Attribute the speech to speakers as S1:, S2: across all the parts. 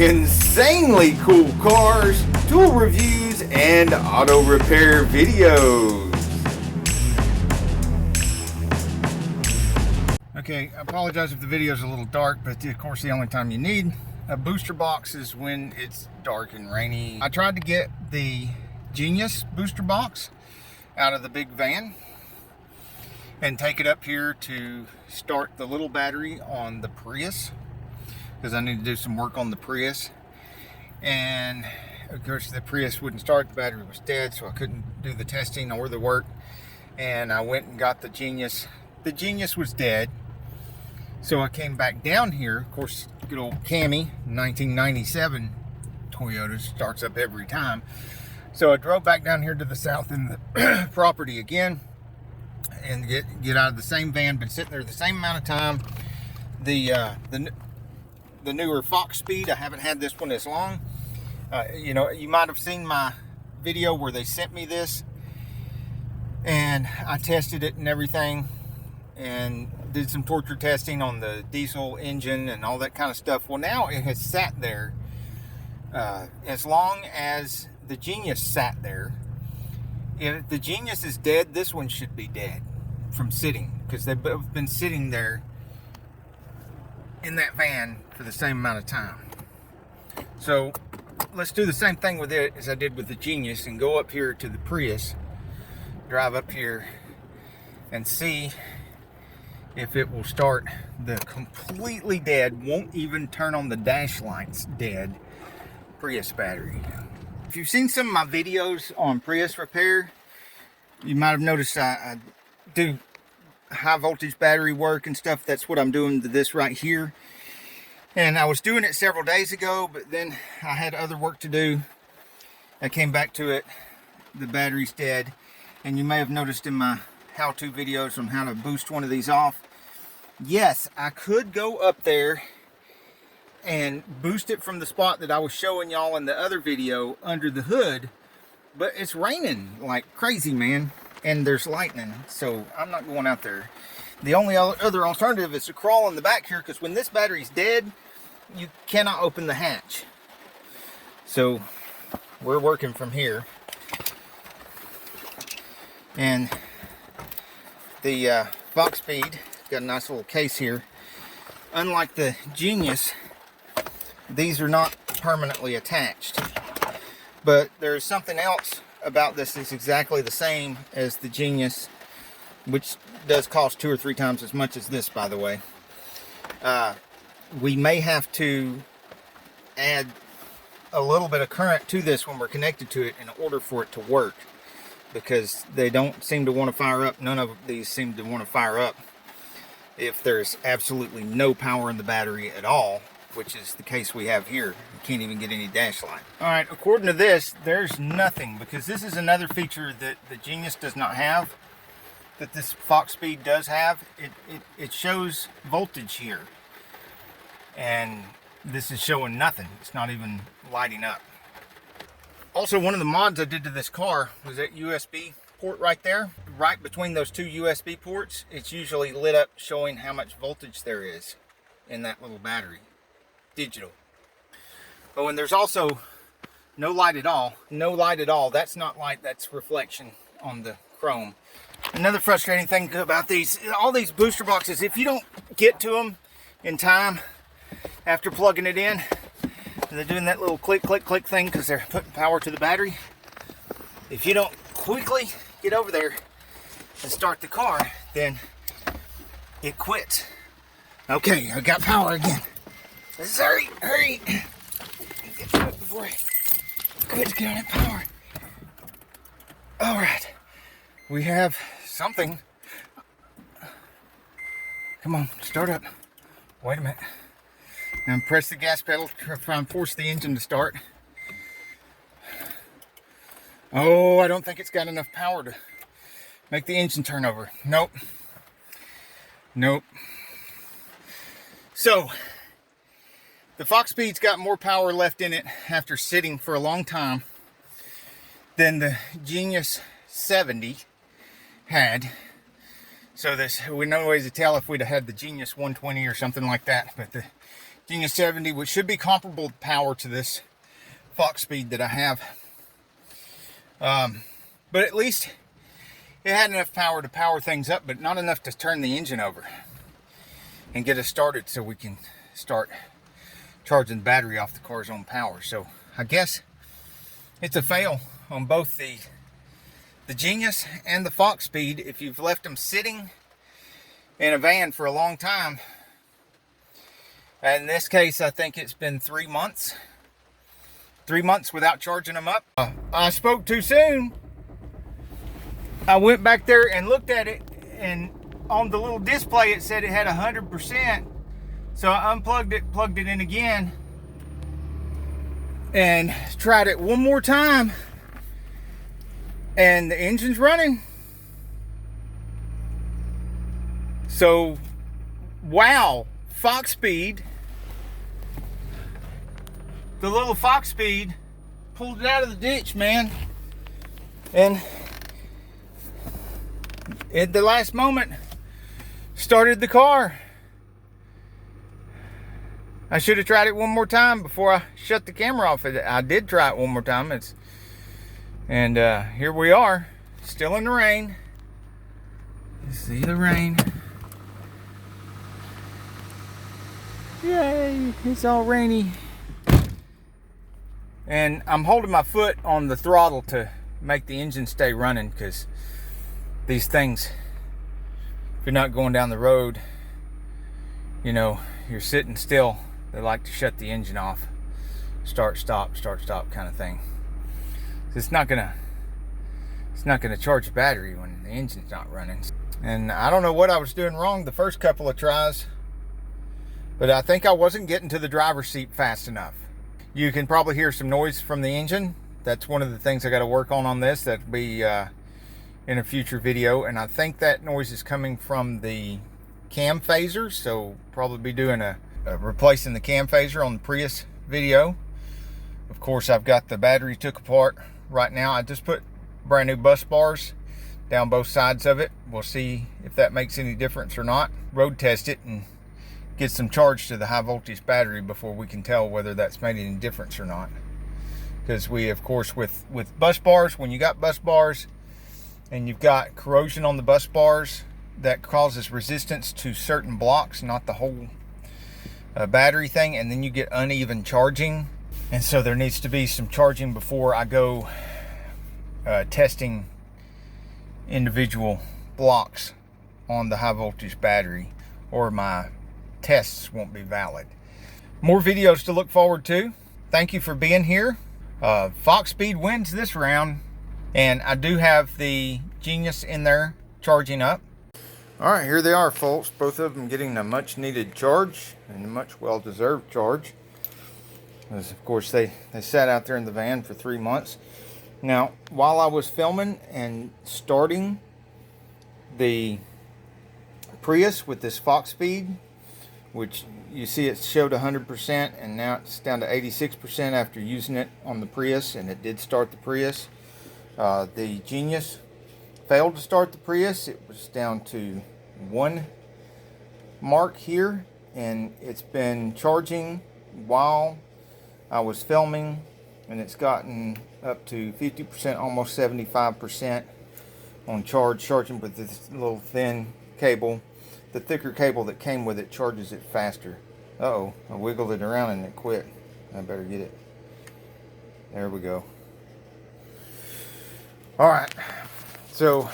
S1: insanely cool cars, tool reviews, and auto repair videos. Okay, I apologize if the video is a little dark, but of course the only time you need a booster box is when it's dark and rainy. I tried to get the Genius booster box out of the big van and take it up here to start the little battery on the Prius, because I need to do some work on the Prius. And of course the Prius wouldn't start, the battery was dead, so I couldn't do the testing or the work. And I went and got the Genius. The Genius was dead, so I came back down here. Of course, good old Cammy 1997 Toyota starts up every time. So I drove back down here to the south in the property again and get out of the same van. Been sitting there the same amount of time. The newer Foxpeed, I haven't had this one as long. You know, you might have seen my video where they sent me this, and I tested it and everything, and did some torture testing on the diesel engine and all that kind of stuff. Well, now it has sat there as long as the Genius sat there. If the Genius is dead, this one should be dead from sitting, because they've both been sitting there in that van for the same amount of time. So let's do the same thing with it as I did with the Genius and go up here to the Prius, drive up here and see if it will start the completely dead, won't even turn on the dash lights, dead Prius battery. If you've seen some of my videos on Prius repair, you might have noticed I do high voltage battery work and stuff. That's what I'm doing to this right here. And I was doing it several days ago, but then I had other work to do. I came back to it, the battery's dead. And you may have noticed in my how-to videos on how to boost one of these off. Yes, I could go up there and boost it from the spot that I was showing y'all in the other video under the hood, but it's raining like crazy, man, and there's lightning, so I'm not going out there. The only other alternative is to crawl in the back here, because when this battery's dead, you cannot open the hatch. So we're working from here. And the Foxpeed got a nice little case here. Unlike the Genius, these are not permanently attached. But there's something else about this that's exactly the same as the Genius, which does cost 2 or 3 times as much as this, by the way. We may have to add a little bit of current to this when we're connected to it in order for it to work, because they don't seem to want to fire up. None of these seem to want to fire up if there's absolutely no power in the battery at all, which is the case we have here. You can't even get any dash light. All right, according to this, there's nothing, because this is another feature that the Genius does not have, that this Foxpeed does have. It shows voltage here, and this is showing nothing. It's not even lighting up. Also, one of the mods I did to this car was that USB port right there. Right between those 2 USB ports, it's usually lit up showing how much voltage there is in that little battery. Digital. Oh, and there's also no light at all. No light at all. That's not light, that's reflection on the chrome. Another frustrating thing about these, all these booster boxes, if you don't get to them in time after plugging it in, and they're doing that little click, click, click thing because they're putting power to the battery. If you don't quickly get over there and start the car, then it quits. Okay, I got power again. Hurry, hurry. Get to it before it quits getting power. All right, we have something. Come on, start up. Wait a minute. Now press the gas pedal to try and force the engine to start. Oh, I don't think it's got enough power to make the engine turn over. Nope. Nope. So, the Foxpeed's got more power left in it after sitting for a long time than the Genius 70 had. So we no ways to tell if we'd have had the Genius 120 or something like that, but the G70, which should be comparable power to this Foxpeed that I have. But at least it had enough power to power things up, but not enough to turn the engine over and get us started so we can start charging the battery off the car's own power. So I guess it's a fail on both the Genius and the Foxpeed. If you've left them sitting in a van for a long time, in this case I think it's been 3 months. 3 months without charging them up. I spoke too soon. I went back there and looked at it, and on the little display it said it had 100%. So I unplugged it, plugged it in again, and tried it one more time, and the engine's running. So, wow, Foxpeed, the little Foxpeed pulled it out of the ditch, man. And at the last moment, started the car. I should have tried it one more time before I shut the camera off. I did try it one more time. And here we are, still in the rain. You see the rain. Yay, it's all rainy. And I'm holding my foot on the throttle to make the engine stay running, because these things, if you're not going down the road, you know, you're sitting still, they like to shut the engine off. Start, stop kind of thing. It's not gonna charge the battery when the engine's not running. And I don't know what I was doing wrong the first couple of tries, but I think I wasn't getting to the driver's seat fast enough. You can probably hear some noise from the engine. That's one of the things I got to work on this. That'll be in a future video. And I think that noise is coming from the cam phaser. So probably be doing a replacing the cam phaser on the Prius video. Of course, I've got the battery took apart right now. I just put brand new bus bars down both sides of it. We'll see if that makes any difference or not. Road test it and get some charge to the high voltage battery before we can tell whether that's made any difference or not. Because we, of course, with bus bars, when you got bus bars and you've got corrosion on the bus bars, that causes resistance to certain blocks, not the whole battery thing, and then you get uneven charging. And so there needs to be some charging before I go testing individual blocks on the high voltage battery, or my tests won't be valid. More videos to look forward to. Thank you for being here. Foxpeed wins this round, and I do have the Genius in there charging up. All right, here they are, folks. Both of them getting a much needed charge, and a much well-deserved charge. As of course they sat out there in the van for 3 months. Now, while I was filming and starting the Prius with this Foxpeed, which you see it showed 100%, and now it's down to 86% after using it on the Prius, and it did start the Prius. The Genius failed to start the Prius. It was down to 1 mark here, and it's been charging while I was filming, and it's gotten up to 50%, almost 75% on charging with this little thin cable. The thicker cable that came with it charges it faster. Uh-oh, I wiggled it around and it quit. I better get it. There we go. Alright, so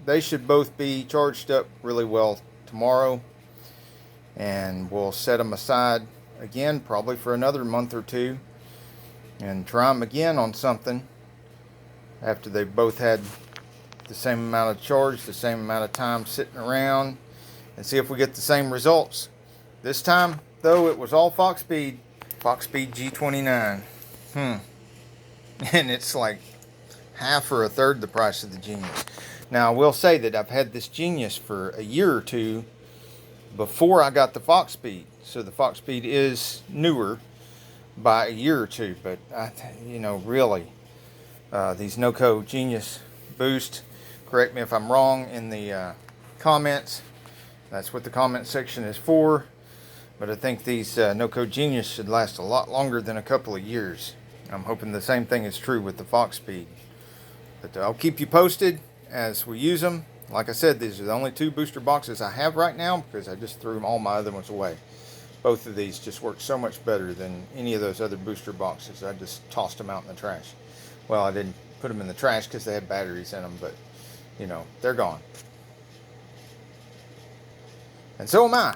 S1: they should both be charged up really well tomorrow, and we'll set them aside again probably for another month or two and try them again on something after they've both had the same amount of charge, the same amount of time sitting around, and see if we get the same results. This time though, it was all Foxpeed G29. And it's like half or a third the price of the Genius. Now I will say that I've had this Genius for a year or two before I got the Foxpeed, so the Foxpeed is newer by a year or two. But you know, really, these NOCO Genius Boost, correct me if I'm wrong in the comments. That's what the comment section is for. But I think these no-code Genius should last a lot longer than a couple of years. I'm hoping the same thing is true with the Foxpeed. But I'll keep you posted as we use them. Like I said, these are the only 2 booster boxes I have right now because I just threw all my other ones away. Both of these just work so much better than any of those other booster boxes. I just tossed them out in the trash. Well, I didn't put them in the trash because they had batteries in them, but, you know, they're gone. And so am I.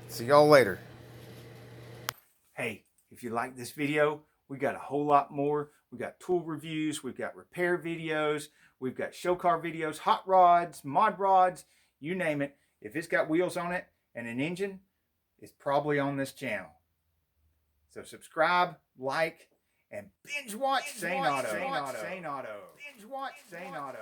S1: See y'all later. Hey, if you like this video, we got a whole lot more. We got tool reviews, we've got repair videos, we've got show car videos, hot rods, mod rods, you name it. If it's got wheels on it and an engine, it's probably on this channel. So subscribe, like, and binge watch Sane Auto. Binge watch Sane Auto.